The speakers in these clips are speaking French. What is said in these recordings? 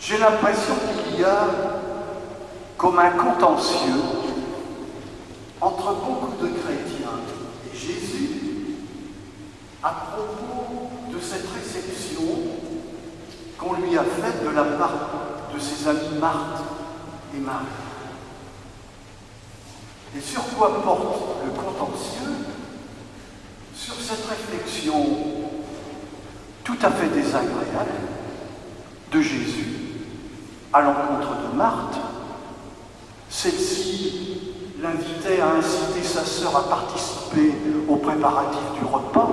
J'ai l'impression qu'il y a comme un contentieux entre beaucoup de chrétiens et Jésus à propos de cette réception qu'on lui a faite de la part de ses amis Marthe et Marie. Et sur quoi porte le contentieux? Sur cette réflexion tout à fait désagréable de Jésus à l'encontre de Marthe. Celle-ci l'invitait à inciter sa sœur à participer aux préparatifs du repas.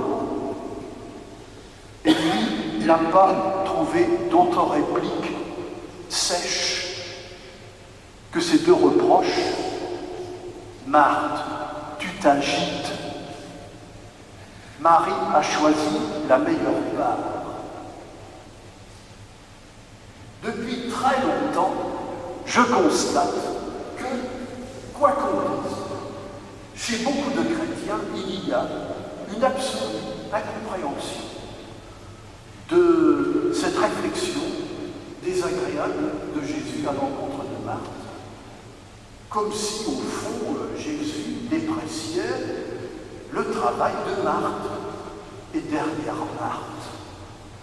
Et lui, il n'a pas trouvé d'autre réplique sèche que ces deux reproches. Marthe, tu t'agites. Marie a choisi la meilleure part. Depuis très longtemps, je constate que, quoi qu'on dise, chez beaucoup de chrétiens, il y a une absolue incompréhension de cette réflexion désagréable de Jésus à l'encontre de Marthe. Comme si, au fond, Jésus dépréciait le travail de Marthe. Et derrière Marthe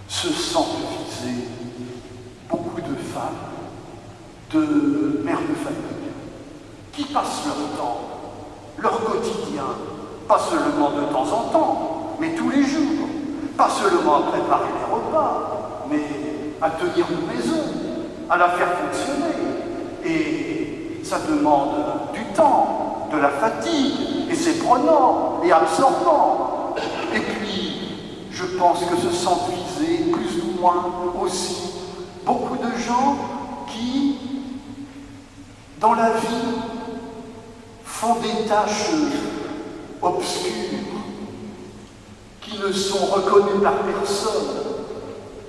se sentent visées beaucoup de femmes, de mères de famille, qui passent leur temps, leur quotidien, pas seulement de temps en temps, mais tous les jours, pas seulement à préparer les repas, mais à tenir une maison, à la faire fonctionner. Et ça demande du temps, de la fatigue, et c'est prenant et absorbant. Et puis, je pense que se sentent visés, plus ou moins aussi, beaucoup de gens qui, dans la vie, font des tâches obscures, qui ne sont reconnues par personne,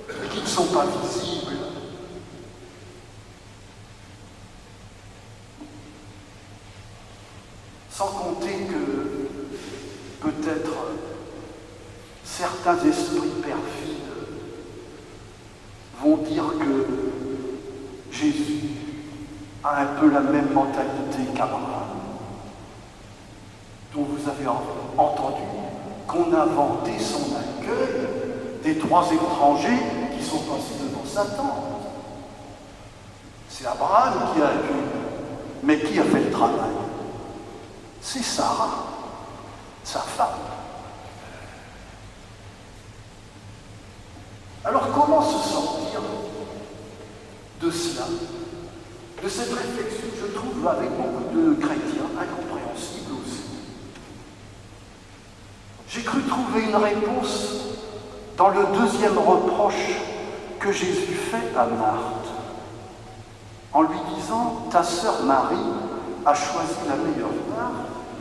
et qui ne sont pas visibles. Sans compter que, peut-être, certains esprits perfides vont dire que Jésus a un peu la même mentalité qu'Abraham, dont vous avez entendu qu'on a vanté son accueil des 3 étrangers qui sont passés devant sa tente. C'est Abraham qui a accueilli, mais qui a fait le travail? C'est Sarah, sa femme. Alors comment se sortir de cela, de cette réflexion, je trouve, avec beaucoup de chrétiens, incompréhensible aussi? J'ai cru trouver une réponse dans le 2e reproche que Jésus fait à Marthe, en lui disant « Ta sœur Marie a choisi la meilleure part. »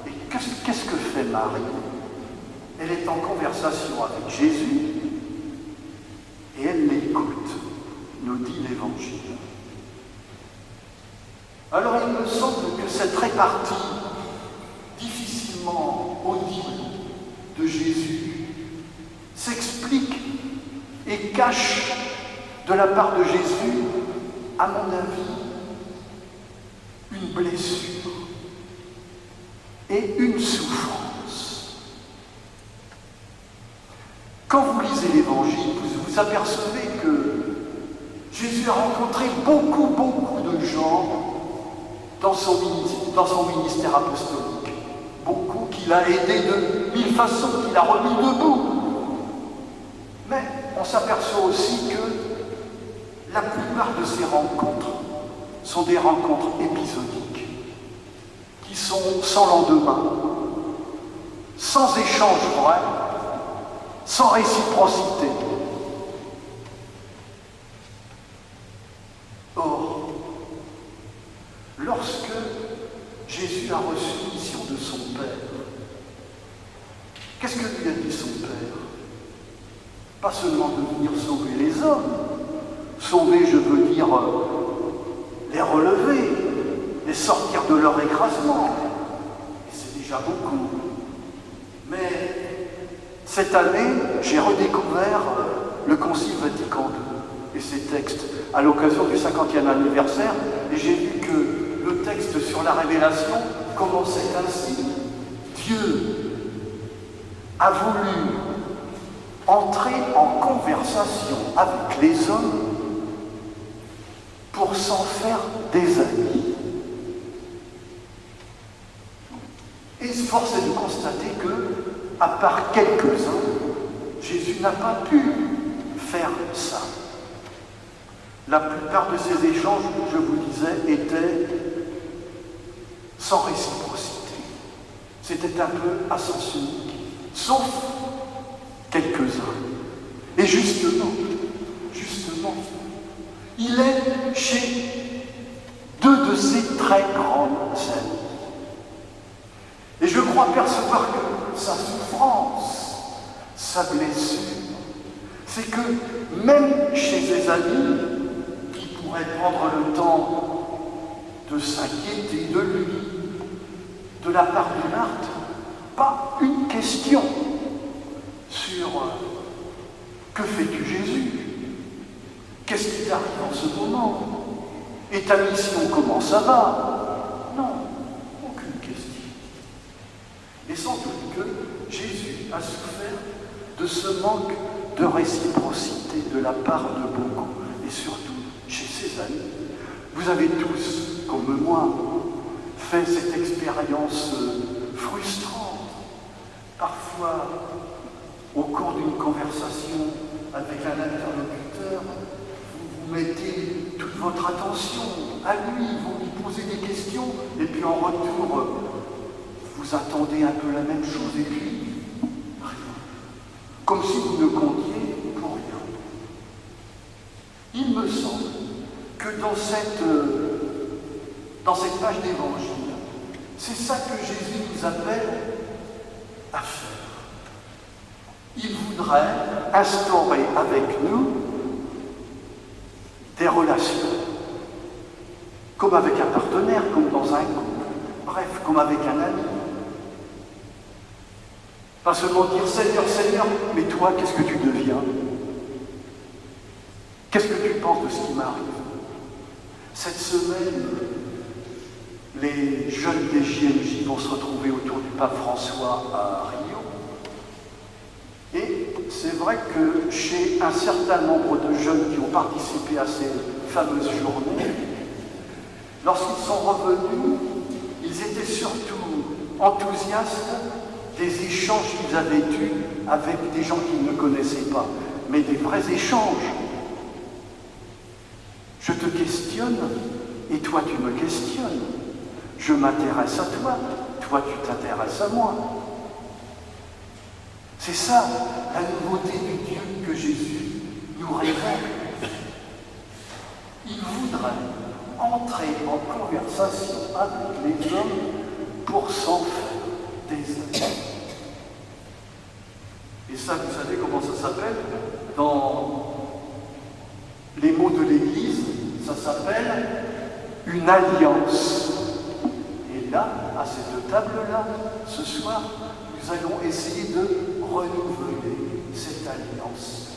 Et qu'est-ce que fait Marie? Elle est en conversation avec Jésus et elle l'écoute, nous dit l'Évangile. Alors il me semble que cette répartie difficilement audible de Jésus s'explique et cache de la part de Jésus, à mon avis, une blessure et une souffrance. Quand vous lisez l'Évangile, vous apercevez que Jésus a rencontré beaucoup de gens dans son ministère apostolique. Beaucoup qu'il a aidés de 1000 façons, qu'il a remis debout. Mais on s'aperçoit aussi que la plupart de ces rencontres sont des rencontres épisodiques, qui sont sans lendemain, sans échange vrai, sans réciprocité. Or, lorsque Jésus a reçu mission de son Père, qu'est-ce que lui a dit son Père? Pas seulement de venir sauver les hommes, sauver, je veux dire, les relever, les sortir de leur écrasement. Et c'est déjà beaucoup. Mais cette année, j'ai redécouvert le Concile Vatican II. et ces textes à l'occasion du 50e anniversaire, et j'ai vu que le texte sur la révélation commençait ainsi. Dieu a voulu entrer en conversation avec les hommes pour s'en faire des amis. Et force est de constater que, à part quelques-uns, Jésus n'a pas pu faire ça. La plupart de ces échanges, je vous disais, étaient sans réciprocité. C'était un peu à sens unique, sauf quelques-uns. Et justement, il est chez deux de ses très grandes amies. Et je crois percevoir que sa souffrance, sa blessure, c'est que même chez ses amis, qui pourraient prendre le temps de s'inquiéter de lui, de la part de Marthe, pas une question sur que fais-tu Jésus? Qu'est-ce qui t'arrive en ce moment? Et ta mission, comment ça va? Non, aucune question. Et sans doute que Jésus a souffert de ce manque de réciprocité de la part de beaucoup, et surtout chez ses amis. Vous avez tous, comme moi, fait cette expérience frustrante. Parfois, au cours d'une conversation avec un interlocuteur, vous mettez toute votre attention à lui, vous lui posez des questions, et puis en retour, vous attendez un peu la même chose, et puis rien. Comme si vous ne comptiez pour rien. Il me semble que dans cette page d'évangile, c'est ça que Jésus nous appelle à faire. Il voudrait instaurer avec nous des relations, comme avec un partenaire, comme dans un couple, bref, comme avec un ami. Pas seulement dire Seigneur, Seigneur, mais toi, qu'est-ce que tu deviens? Qu'est-ce que tu penses de ce qui m'arrive? Cette semaine, les jeunes des JMJ vont se retrouver autour du pape François à Rio. Et c'est vrai que chez un certain nombre de jeunes qui ont participé à ces fameuses journées, lorsqu'ils sont revenus, ils étaient surtout enthousiastes des échanges qu'ils avaient eus avec des gens qu'ils ne connaissaient pas, mais des vrais échanges. Je te questionne et toi tu me questionnes. Je m'intéresse à toi, toi tu t'intéresses à moi. C'est ça la nouveauté du Dieu que Jésus nous révèle. Il voudrait entrer en conversation avec les hommes pour s'en faire des amis. Et ça, vous savez comment ça s'appelle? Dans les mots de l'Église, ça s'appelle une alliance. Et là, à cette table-là, ce soir, nous allons essayer de renouveler cette alliance.